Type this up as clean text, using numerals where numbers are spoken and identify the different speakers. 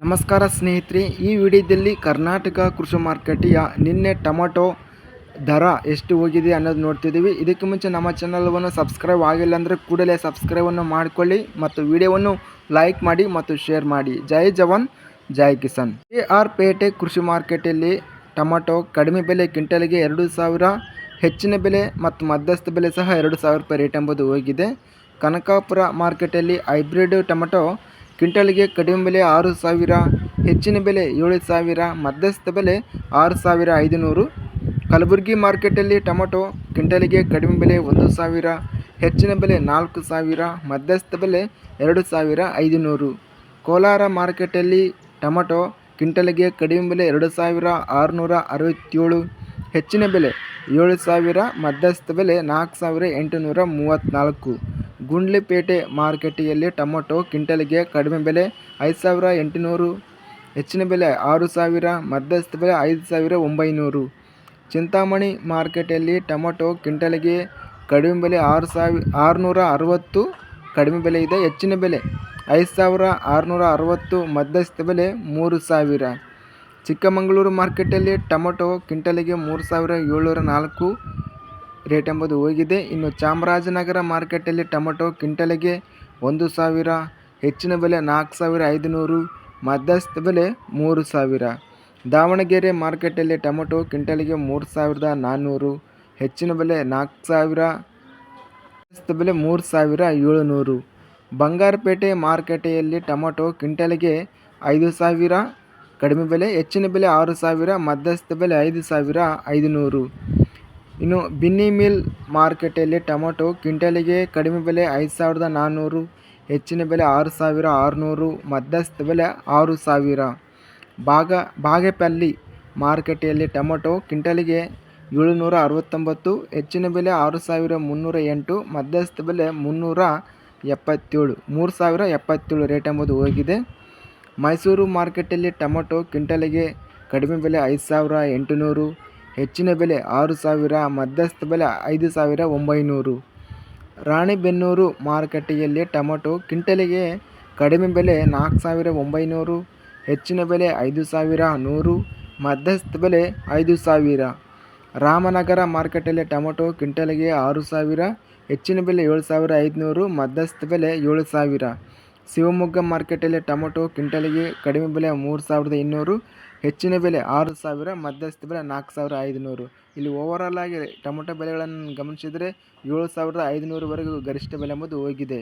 Speaker 1: ನಮಸ್ಕಾರ ಸ್ನೇಹಿತರೆ, ಈ ವಿಡಿಯೋದಲ್ಲಿ ಕರ್ನಾಟಕ ಕೃಷಿ ಮಾರುಕಟ್ಟೆಯ ನಿನ್ನೆ ಟೊಮೆಟೊ ದರ ಎಷ್ಟು ಹೋಗಿದೆ ಅನ್ನೋದು ನೋಡ್ತಿದ್ದೀವಿ. ಇದಕ್ಕೆ ಮುಂಚೆ ನಮ್ಮ ಚಾನಲನ್ನು ಸಬ್ಸ್ಕ್ರೈಬ್ ಆಗಿಲ್ಲ ಅಂದರೆ ಕೂಡಲೇ ಸಬ್ಸ್ಕ್ರೈಬನ್ನು ಮಾಡಿಕೊಳ್ಳಿ ಮತ್ತು ವಿಡಿಯೋವನ್ನು ಲೈಕ್ ಮಾಡಿ ಮತ್ತು ಶೇರ್ ಮಾಡಿ. ಜೈ ಜವಾನ್ ಜೈ ಕಿಸಾನ್. KR ಪೇಟೆ ಕೃಷಿ ಮಾರುಕಟ್ಟೆಯಲ್ಲಿ ಟೊಮೆಟೊ ಕಡಿಮೆ ಬೆಲೆ ಕ್ವಿಂಟಲ್ಗೆ 2,000, ಹೆಚ್ಚಿನ ಬೆಲೆ ಮತ್ತು ಮಧ್ಯಸ್ಥ ಬೆಲೆ ಸಹ 2,000 ರೂಪಾಯಿ ರೇಟ್ ಎಂಬುದು ಹೋಗಿದೆ. ಕನಕಾಪುರ ಮಾರ್ಕೆಟಲ್ಲಿ ಹೈಬ್ರಿಡ್ ಟೊಮೆಟೊ ಕ್ವಿಂಟಲ್ಗೆ ಕಡಿಮೆ ಬೆಲೆ 6,000, ಹೆಚ್ಚಿನ ಬೆಲೆ 7,000, ಮಧ್ಯಸ್ಥ ಬೆಲೆ 6,500. ಕಲಬುರಗಿ ಮಾರ್ಕೆಟಲ್ಲಿ ಟೊಮೆಟೊ ಕ್ವಿಂಟಲ್ಗೆ ಕಡಿಮೆ ಬೆಲೆ 1,000, ಹೆಚ್ಚಿನ ಬೆಲೆ 4,000, ಮಧ್ಯಸ್ಥ ಬೆಲೆ 2,500. ಕೋಲಾರ ಮಾರ್ಕೆಟಲ್ಲಿ ಟೊಮೆಟೊ ಕ್ವಿಂಟಲ್ಗೆ ಕಡಿಮೆ ಬೆಲೆ 2,667, ಹೆಚ್ಚಿನ ಬೆಲೆ 7,000, ಮಧ್ಯಸ್ಥ ಬೆಲೆ 4,834. ಗುಂಡ್ಲುಪೇಟೆ ಮಾರುಕಟ್ಟೆಯಲ್ಲಿ ಟೊಮೆಟೊ ಕ್ವಿಂಟಲ್ಗೆ ಕಡಿಮೆ ಬೆಲೆ 5,800, ಹೆಚ್ಚಿನ ಬೆಲೆ 6,000, ಮಧ್ಯಸ್ಥ ಬೆಲೆ 5,900. ಚಿಂತಾಮಣಿ ಮಾರ್ಕೆಟಲ್ಲಿ ಟೊಮೆಟೊ ಕ್ವಿಂಟಲ್ಗೆ ಕಡಿಮೆ ಬೆಲೆ 6,660, ಕಡಿಮೆ ಬೆಲೆ ಇದೆ. ಹೆಚ್ಚಿನ ಬೆಲೆ 5,660, ಮಧ್ಯಸ್ಥ ಬೆಲೆ 3,000. ಚಿಕ್ಕಮಗಳೂರು ಮಾರ್ಕೆಟಲ್ಲಿ ಟೊಮೆಟೊ ಕ್ವಿಂಟಲ್ಗೆ 3,704 ರೇಟ್ ಎಂಬುದು ಹೋಗಿದೆ. ಇನ್ನು ಚಾಮರಾಜನಗರ ಮಾರ್ಕೆಟಲ್ಲಿ ಟೊಮೆಟೊ ಕ್ವಿಂಟಲ್ಗೆ 1,000, ಹೆಚ್ಚಿನ ಬೆಲೆ 4,500, ಮಧ್ಯಸ್ಥ ಬೆಲೆ 3,000. ದಾವಣಗೆರೆ ಮಾರ್ಕೆಟಲ್ಲಿ ಟೊಮೆಟೊ ಕ್ವಿಂಟಲ್ಗೆ 3,400, ಹೆಚ್ಚಿನ ಬೆಲೆ 4,000, ಮಧ್ಯಸ್ಥ ಬೆಲೆ 3,700. ಬಂಗಾರಪೇಟೆ ಮಾರುಕಟ್ಟೆಯಲ್ಲಿ ಟೊಮೆಟೊ ಕ್ವಿಂಟಲ್ಗೆ 5,000, ಕಡಿಮೆ ಬೆಲೆ, ಹೆಚ್ಚಿನ ಬೆಲೆ 6,000, ಮಧ್ಯಸ್ಥ ಬೆಲೆ 5,500. ಇನ್ನು ಬಿನ್ನಿ ಮಿಲ್ ಮಾರುಕಟ್ಟೆಯಲ್ಲಿ ಟೊಮೆಟೊ ಕ್ವಿಂಟಲ್ಗೆ ಕಡಿಮೆ ಬೆಲೆ 5,400, ಹೆಚ್ಚಿನ ಬೆಲೆ 6,600, ಮಧ್ಯಸ್ಥ ಬೆಲೆ 6,000. ಬಾಗೇಪಲ್ಲಿ ಮಾರುಕಟ್ಟೆಯಲ್ಲಿ ಟೊಮೆಟೊ ಕ್ವಿಂಟಲ್ಗೆ 769, ಹೆಚ್ಚಿನ ಬೆಲೆ 6,308, ಮಧ್ಯಸ್ಥ ಬೆಲೆ 3,077 ರೇಟ್ ಎಂಬುದು ಹೋಗಿದೆ. ಮೈಸೂರು ಮಾರ್ಕೆಟಲ್ಲಿ ಟೊಮೆಟೊ ಕ್ವಿಂಟಲ್ಗೆ ಕಡಿಮೆ ಬೆಲೆ 5,800, ಹೆಚ್ಚಿನ ಬೆಲೆ 6,000, ಮಧ್ಯಸ್ಥ ಬೆಲೆ 5,900. ರಾಣಿಬೆನ್ನೂರು ಮಾರುಕಟ್ಟೆಯಲ್ಲಿ ಟೊಮೆಟೊ ಕ್ವಿಂಟಲ್ಗೆ ಕಡಿಮೆ ಬೆಲೆ 4,900, ಹೆಚ್ಚಿನ ಬೆಲೆ 5,100, ಮಧ್ಯಸ್ಥ ಬೆಲೆ 5,000. ರಾಮನಗರ ಮಾರ್ಕೆಟಲ್ಲಿ ಟೊಮೆಟೊ ಕ್ವಿಂಟಲ್ಗೆ 6,000, ಹೆಚ್ಚಿನ ಬೆಲೆ 7,500, ಮಧ್ಯಸ್ಥ ಬೆಲೆ 7,000. ಶಿವಮೊಗ್ಗ ಮಾರ್ಕೆಟಲ್ಲಿ ಟೊಮೆಟೊ ಕ್ವಿಂಟಲ್ಗೆ ಕಡಿಮೆ ಬೆಲೆ 3,200, ಹೆಚ್ಚಿನ ಬೆಲೆ 6,000, ಮಧ್ಯಸ್ಥ ಬೆಲೆ 4,500. ಇಲ್ಲಿ ಓವರಾಲ್ ಆಗಿ ಟೊಮೆಟೊ ಬೆಲೆಗಳನ್ನು ಗಮನಿಸಿದರೆ 7,500ವರೆಗೂ ಗರಿಷ್ಠ ಬೆಲೆ ಎಂಬುದು ಹೋಗಿದೆ.